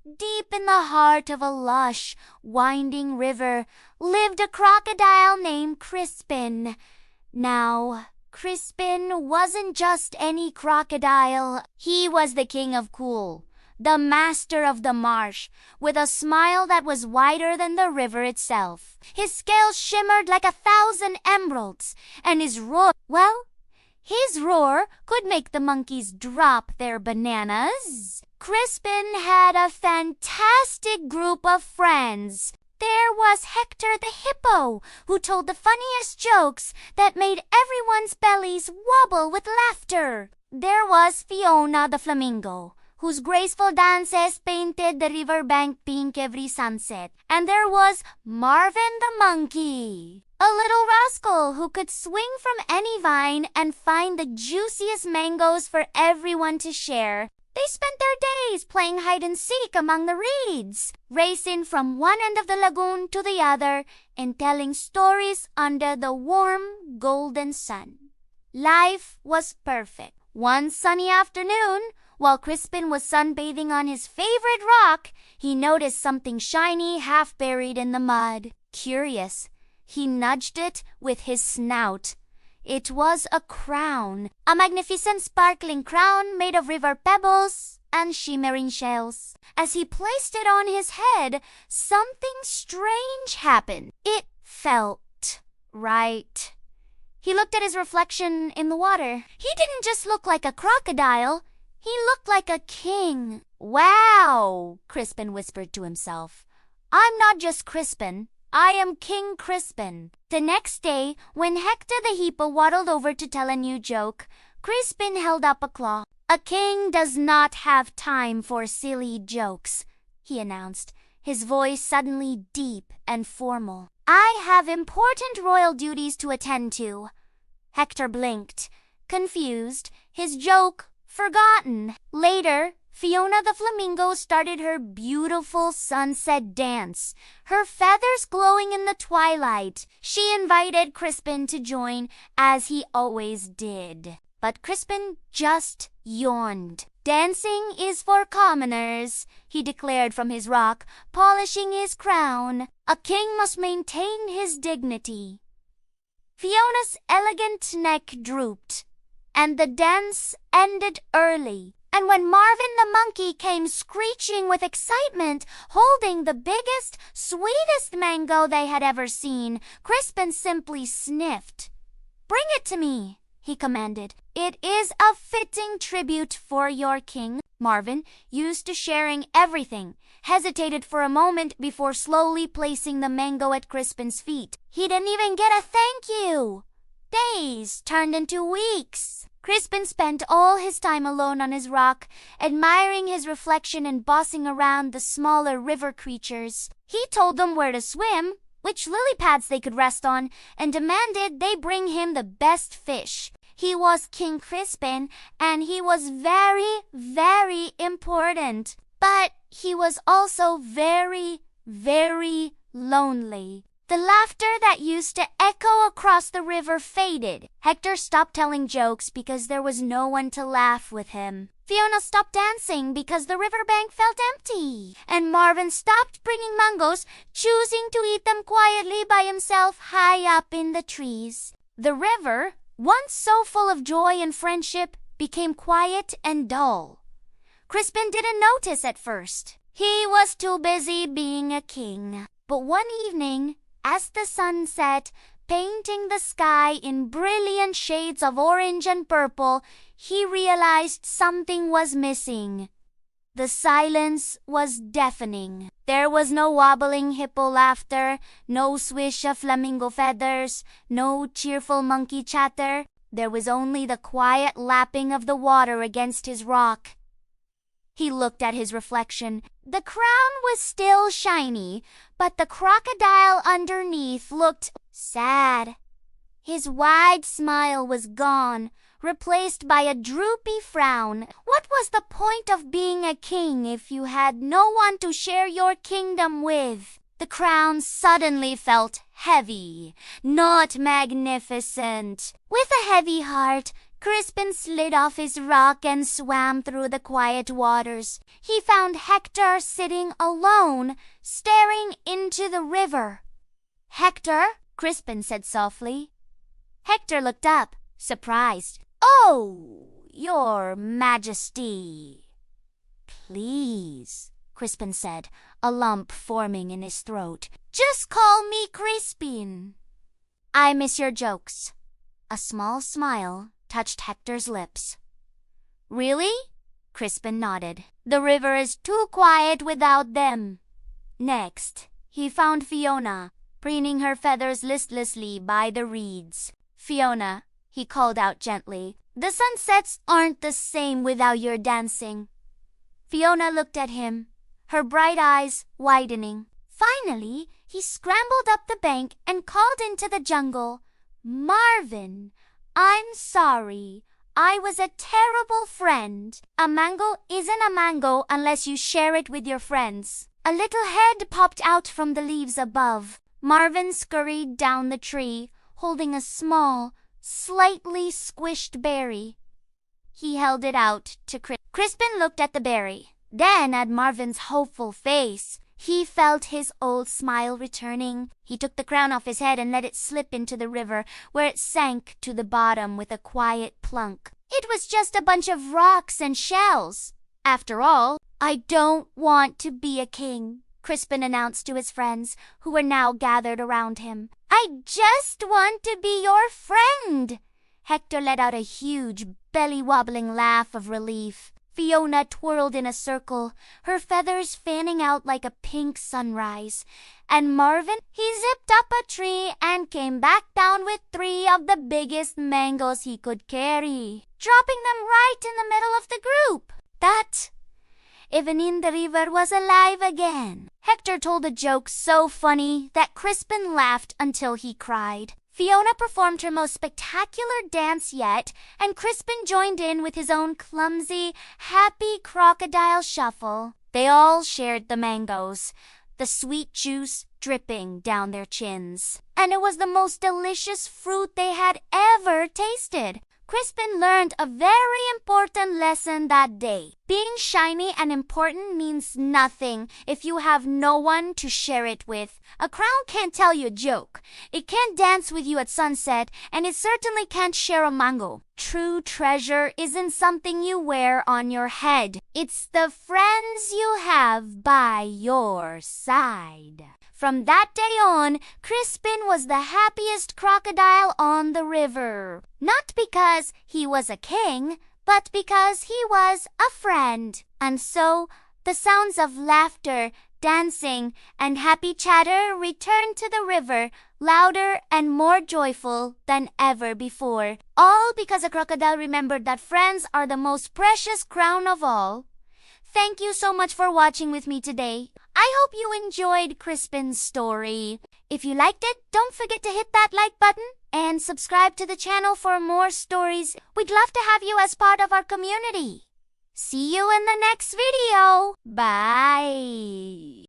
deep in the heart of a lush, winding river, lived a crocodile named Crispin. Now, Crispin wasn't just any crocodile. He was the king of cool, the master of the marsh, with a smile that was wider than the river itself. His scales shimmered like 1,000 emeralds, and his roar could make the monkeys drop their bananas. Crispin had a fantastic group of friends. There was Hector the hippo, who told the funniest jokes that made everyone's bellies wobble with laughter. There was Fiona the flamingo, whose graceful dances painted the riverbank pink every sunset. And there was Marvin the monkey, a little rascal who could swing from any vine and find the juiciest mangoes for everyone to share. They spent their days playing hide-and-seek among the reeds, racing from one end of the lagoon to the other, and telling stories under the warm, golden sun. Life was perfect. One sunny afternoon, while Crispin was sunbathing on his favorite rock, he noticed something shiny half buried in the mud. Curious, he nudged it with his snout. It was a crown, a magnificent sparkling crown made of river pebbles and shimmering shells. As he placed it on his head, something strange happened. It felt right. He looked at his reflection in the water. He didn't just look like a crocodile. He looked like a king. "Wow," Crispin whispered to himself. "I'm not just Crispin. I am King Crispin." The next day, when Hector the hippo waddled over to tell a new joke, Crispin held up a claw. "A king does not have time for silly jokes," he announced, his voice suddenly deep and formal. "I have important royal duties to attend to." Hector blinked, confused, his joke forgotten. Later, Fiona the flamingo started her beautiful sunset dance, her feathers glowing in the twilight. She invited Crispin to join, as he always did. But Crispin just yawned. "Dancing is for commoners," he declared from his rock, polishing his crown. "A king must maintain his dignity." Fiona's elegant neck drooped, and the dance ended early. And when Marvin the monkey came screeching with excitement, holding the biggest, sweetest mango they had ever seen, Crispin simply sniffed. "Bring it to me," he commanded. "It is a fitting tribute for your king." Marvin, used to sharing everything, hesitated for a moment before slowly placing the mango at Crispin's feet. He didn't even get a thank you. Days turned into weeks. Crispin spent all his time alone on his rock, admiring his reflection and bossing around the smaller river creatures. He told them where to swim, which lily pads they could rest on, and demanded they bring him the best fish. He was King Crispin, and he was very, very important. But he was also very, very lonely. The laughter that used to echo across the river faded. Hector stopped telling jokes because there was no one to laugh with him. Fiona stopped dancing because the riverbank felt empty. And Marvin stopped bringing mangoes, choosing to eat them quietly by himself high up in the trees. The river, once so full of joy and friendship, became quiet and dull. Crispin didn't notice at first. He was too busy being a king. But one evening, as the sun set, painting the sky in brilliant shades of orange and purple, he realized something was missing. The silence was deafening. There was no wobbling hippo laughter, no swish of flamingo feathers, no cheerful monkey chatter. There was only the quiet lapping of the water against his rock. He looked at his reflection. The crown was still shiny, but the crocodile underneath looked sad. His wide smile was gone, replaced by a droopy frown. What was the point of being a king if you had no one to share your kingdom with? The crown suddenly felt heavy, not magnificent. With a heavy heart, Crispin slid off his rock and swam through the quiet waters. He found Hector sitting alone, staring into the river. "Hector," Crispin said softly. Hector looked up, surprised. "Oh, Your Majesty." "Please," Crispin said, a lump forming in his throat. "Just call me Crispin." "I miss your jokes." A small smile touched Hector's lips. "Really?" Crispin nodded. "The river is too quiet without them." Next, he found Fiona, preening her feathers listlessly by the reeds. "Fiona," he called out gently, "the sunsets aren't the same without your dancing." Fiona looked at him, her bright eyes widening. Finally, he scrambled up the bank and called into the jungle, "Marvin, I'm sorry. I was a terrible friend. A mango isn't a mango unless you share it with your friends." A little head popped out from the leaves above. Marvin scurried down the tree, holding a small, slightly squished berry. He held it out to Crispin looked at the berry, then at Marvin's hopeful face. He felt his old smile returning. He took the crown off his head and let it slip into the river, where it sank to the bottom with a quiet plunk. It was just a bunch of rocks and shells. After all, "I don't want to be a king," Crispin announced to his friends, who were now gathered around him. "I just want to be your friend." Hector let out a huge, belly-wobbling laugh of relief. Fiona twirled in a circle, her feathers fanning out like a pink sunrise. And Marvin, he zipped up a tree and came back down with 3 of the biggest mangoes he could carry, dropping them right in the middle of the group. That evening the river was alive again. Hector told a joke so funny that Crispin laughed until he cried. Fiona performed her most spectacular dance yet, and Crispin joined in with his own clumsy, happy crocodile shuffle. They all shared the mangoes, the sweet juice dripping down their chins. And it was the most delicious fruit they had ever tasted. Crispin learned a very important lesson that day. Being shiny and important means nothing if you have no one to share it with. A crown can't tell you a joke. It can't dance with you at sunset, and it certainly can't share a mango. True treasure isn't something you wear on your head. It's the friends you have by your side. From that day on, Crispin was the happiest crocodile on the river. Not because he was a king, but because he was a friend. And so, the sounds of laughter, dancing, and happy chatter returned to the river, louder and more joyful than ever before. All because a crocodile remembered that friends are the most precious crown of all. Thank you so much for watching with me today. I hope you enjoyed Crispin's story. If you liked it, don't forget to hit that like button and subscribe to the channel for more stories. We'd love to have you as part of our community. See you in the next video. Bye.